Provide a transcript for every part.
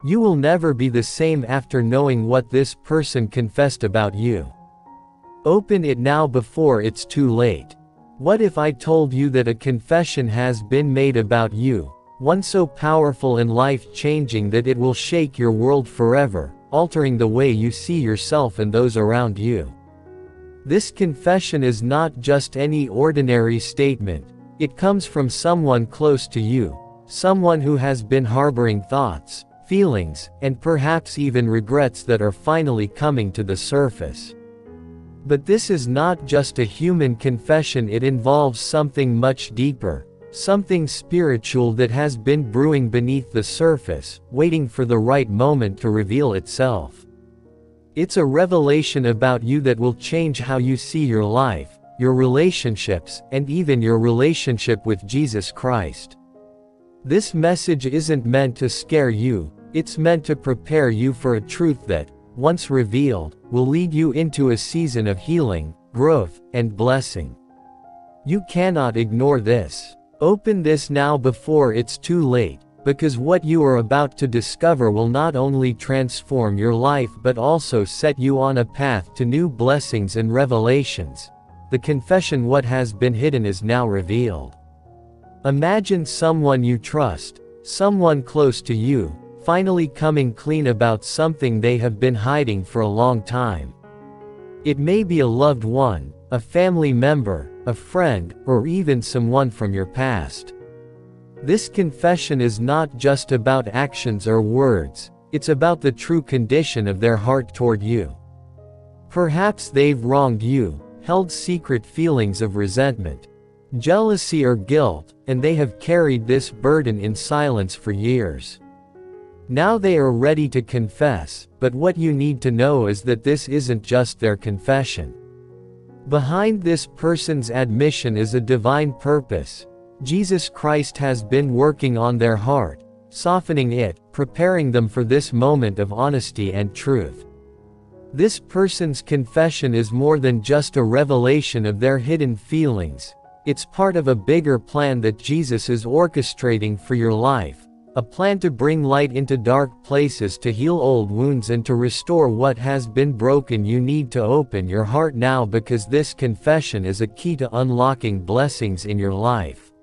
You will never be the same after knowing what this person confessed about you. Open it now before it's too late. What if I told you that a confession has been made about you, one so powerful and life-changing that it will shake your world forever, altering the way you see yourself and those around you? This confession is not just any ordinary statement. It comes from someone close to you, someone who has been harboring thoughts, feelings, and perhaps even regrets that are finally coming to the surface. But this is not just a human confession, it involves something much deeper, something spiritual that has been brewing beneath the surface, waiting for the right moment to reveal itself. It's a revelation about you that will change how you see your life, your relationships, and even your relationship with Jesus Christ. This message isn't meant to scare you, it's meant to prepare you for a truth that, once revealed, will lead you into a season of healing, growth, and blessing. You cannot ignore this. Open this now before it's too late, because what you are about to discover will not only transform your life but also set you on a path to new blessings and revelations. The confession: what has been hidden is now revealed. Imagine someone you trust, someone close to you, finally coming clean about something they have been hiding for a long time. It may be a loved one, a family member, a friend, or even someone from your past. This confession is not just about actions or words, it's about the true condition of their heart toward you. Perhaps they've wronged you, held secret feelings of resentment, jealousy, or guilt, and they have carried this burden in silence for years. Now they are ready to confess, but what you need to know is that this isn't just their confession. Behind this person's admission is a divine purpose. Jesus Christ has been working on their heart, softening it, preparing them for this moment of honesty and truth. This person's confession is more than just a revelation of their hidden feelings. It's part of a bigger plan that Jesus is orchestrating for your life, a plan to bring light into dark places, to heal old wounds, and to restore what has been broken. You need to open your heart now, because this confession is a key to unlocking blessings in your life.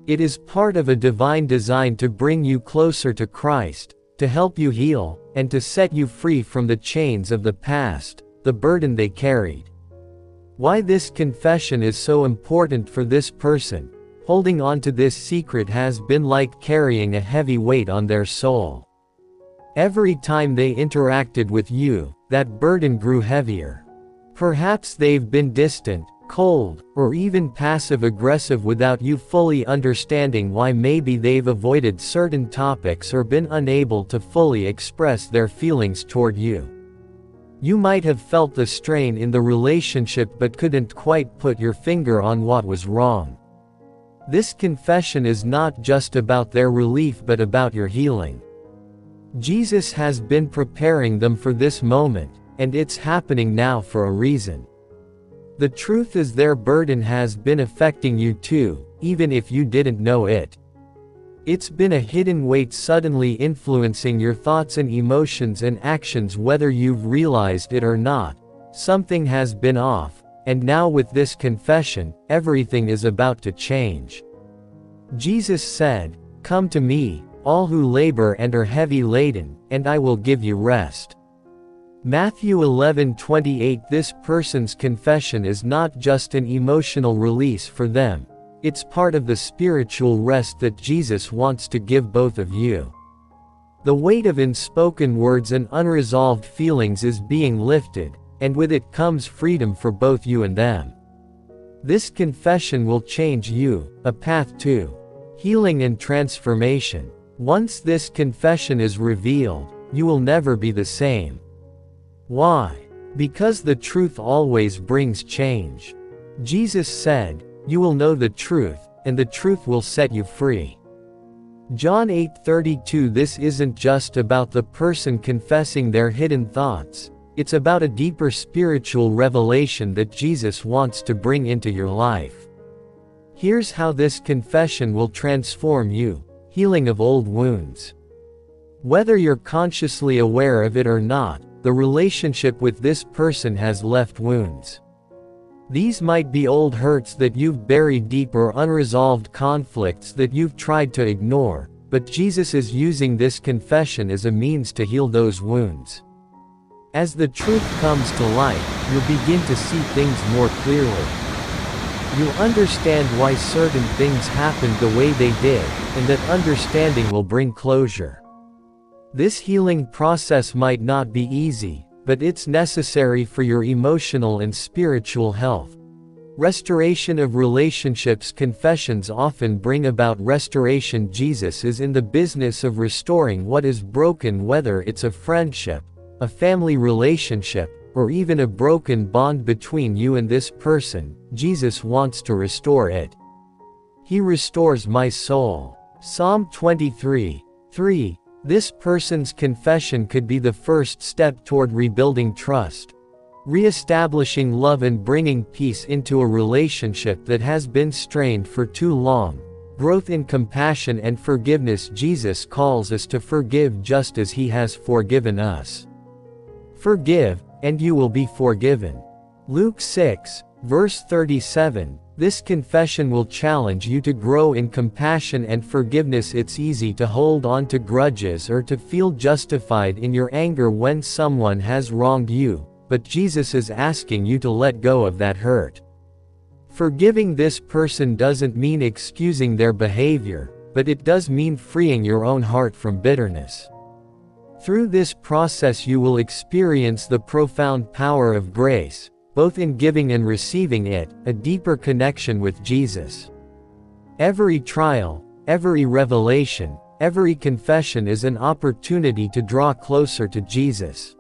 It is part of a divine design to bring you closer to Christ, to help you heal, and to set you free from the chains of the past, the burden they carried. Why this confession is so important for this person: holding on to this secret has been like carrying a heavy weight on their soul. Every time they interacted with you, that burden grew heavier. Perhaps they've been distant, cold, or even passive-aggressive without you fully understanding why. Maybe they've avoided certain topics or been unable to fully express their feelings toward you. You might have felt the strain in the relationship but couldn't quite put your finger on what was wrong. This confession is not just about their relief but about your healing. Jesus has been preparing them for this moment, and it's happening now for a reason. The truth is, their burden has been affecting you too, even if you didn't know it. It's been a hidden weight suddenly influencing your thoughts and emotions and actions, whether you've realized it or not. Something has been off, and now with this confession, everything is about to change. Jesus said, "Come to me, all who labor and are heavy laden, and I will give you rest." Matthew 11:28. This person's confession is not just an emotional release for them, it's part of the spiritual rest that Jesus wants to give both of you. The weight of unspoken words and unresolved feelings is being lifted, and with it comes freedom for both you and them. This confession will change you, a path to healing and transformation. Once this confession is revealed, you will never be the same. Why? Because the truth always brings change. Jesus said, "You will know the truth, and the truth will set you free." John 8:32. This isn't just about the person confessing their hidden thoughts, it's about a deeper spiritual revelation that Jesus wants to bring into your life. Here's how this confession will transform you. Healing of old wounds. Whether you're consciously aware of it or not, the relationship with this person has left wounds. These might be old hurts that you've buried deep or unresolved conflicts that you've tried to ignore, but Jesus is using this confession as a means to heal those wounds. As the truth comes to light, you'll begin to see things more clearly. You'll understand why certain things happened the way they did, and that understanding will bring closure. This healing process might not be easy, but it's necessary for your emotional and spiritual health. Restoration of relationships. Confessions often bring about restoration. Jesus is in the business of restoring what is broken, whether it's a friendship, a family relationship, or even a broken bond between you and this person. Jesus wants to restore it. He restores my soul. Psalm 23:3. This person's confession could be the first step toward rebuilding trust, re-establishing love, and bringing peace into a relationship that has been strained for too long. Growth in compassion and forgiveness. Jesus calls us to forgive just as He has forgiven us. Forgive, and you will be forgiven. Luke 6, verse 37. This confession will challenge you to grow in compassion and forgiveness. It's easy to hold on to grudges or to feel justified in your anger when someone has wronged you, but Jesus is asking you to let go of that hurt. Forgiving this person doesn't mean excusing their behavior, but it does mean freeing your own heart from bitterness. Through this process you will experience the profound power of grace, both in giving and receiving it, a deeper connection with Jesus. Every trial, every revelation, every confession is an opportunity to draw closer to Jesus.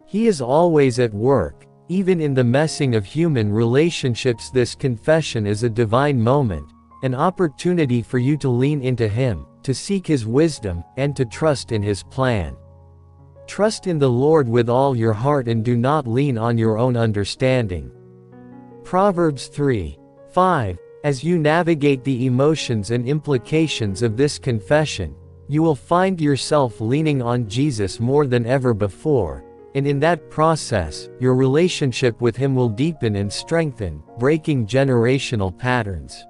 He is always at work, even in the messing of human relationships. This confession is a divine moment, an opportunity for you to lean into Him, to seek His wisdom, and to trust in His plan. Trust in the Lord with all your heart and do not lean on your own understanding. Proverbs 3:5. As you navigate the emotions and implications of this confession, you will find yourself leaning on Jesus more than ever before, and in that process, your relationship with Him will deepen and strengthen, breaking generational patterns.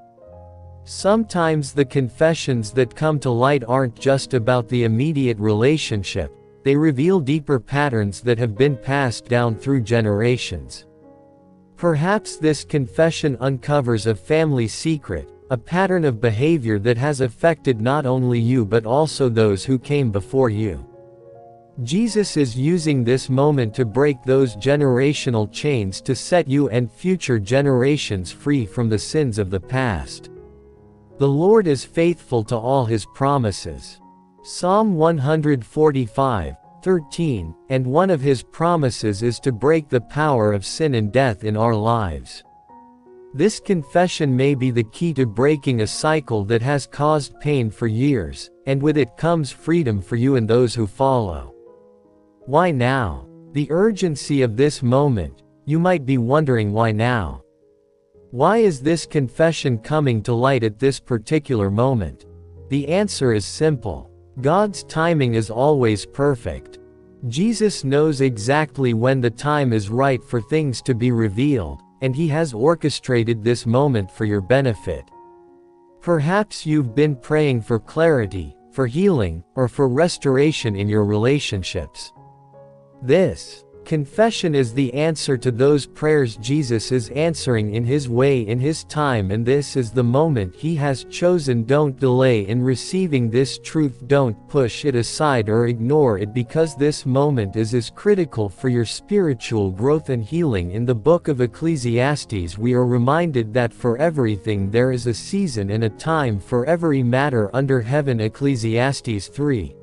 Sometimes the confessions that come to light aren't just about the immediate relationship. They reveal deeper patterns that have been passed down through generations. Perhaps this confession uncovers a family secret, a pattern of behavior that has affected not only you but also those who came before you. Jesus is using this moment to break those generational chains to set you and future generations free from the sins of the past. The Lord is faithful to all His promises. Psalm 145:13, and one of His promises is to break the power of sin and death in our lives. This confession may be the key to breaking a cycle that has caused pain for years, and with it comes freedom for you and those who follow. Why now? The urgency of this moment. You might be wondering, why now? Why is this confession coming to light at this particular moment? The answer is simple. God's timing is always perfect. Jesus knows exactly when the time is right for things to be revealed, and He has orchestrated this moment for your benefit. Perhaps you've been praying for clarity, for healing, or for restoration in your relationships. This confession is the answer to those prayers. Jesus is answering in His way, in His time, and this is the moment He has chosen. Don't delay in receiving this truth. Don't push it aside or ignore it, because this moment is as critical for your spiritual growth and healing. In the book of Ecclesiastes we are reminded that for everything there is a season and a time for every matter under heaven. Ecclesiastes 3:1.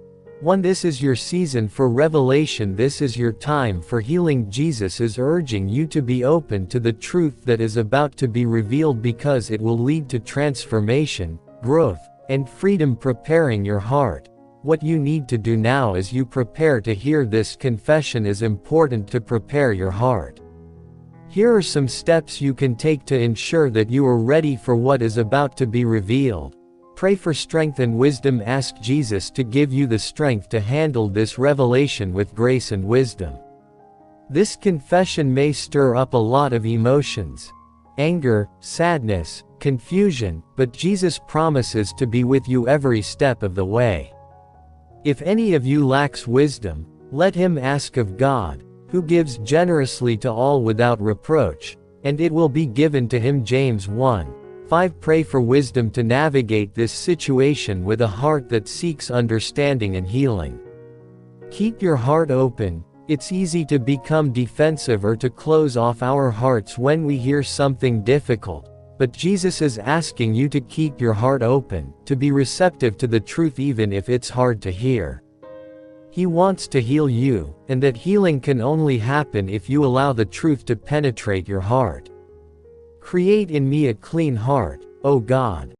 This is your season for revelation. This is your time for healing. Jesus is urging you to be open to the truth that is about to be revealed, because it will lead to transformation, growth, and freedom. Preparing your heart. What you need to do now as you prepare to hear this confession is important to prepare your heart. Here are some steps you can take to ensure that you are ready for what is about to be revealed. Pray for strength and wisdom. Ask Jesus to give you the strength to handle this revelation with grace and wisdom. This confession may stir up a lot of emotions. Anger, sadness, confusion, but Jesus promises to be with you every step of the way. If any of you lacks wisdom, let him ask of God, who gives generously to all without reproach, and it will be given to him. James 1:5. Pray for wisdom to navigate this situation with a heart that seeks understanding and healing. Keep your heart open. It's easy to become defensive or to close off our hearts when we hear something difficult, but Jesus is asking you to keep your heart open, to be receptive to the truth even if it's hard to hear. He wants to heal you, and that healing can only happen if you allow the truth to penetrate your heart. Create in me a clean heart, O God.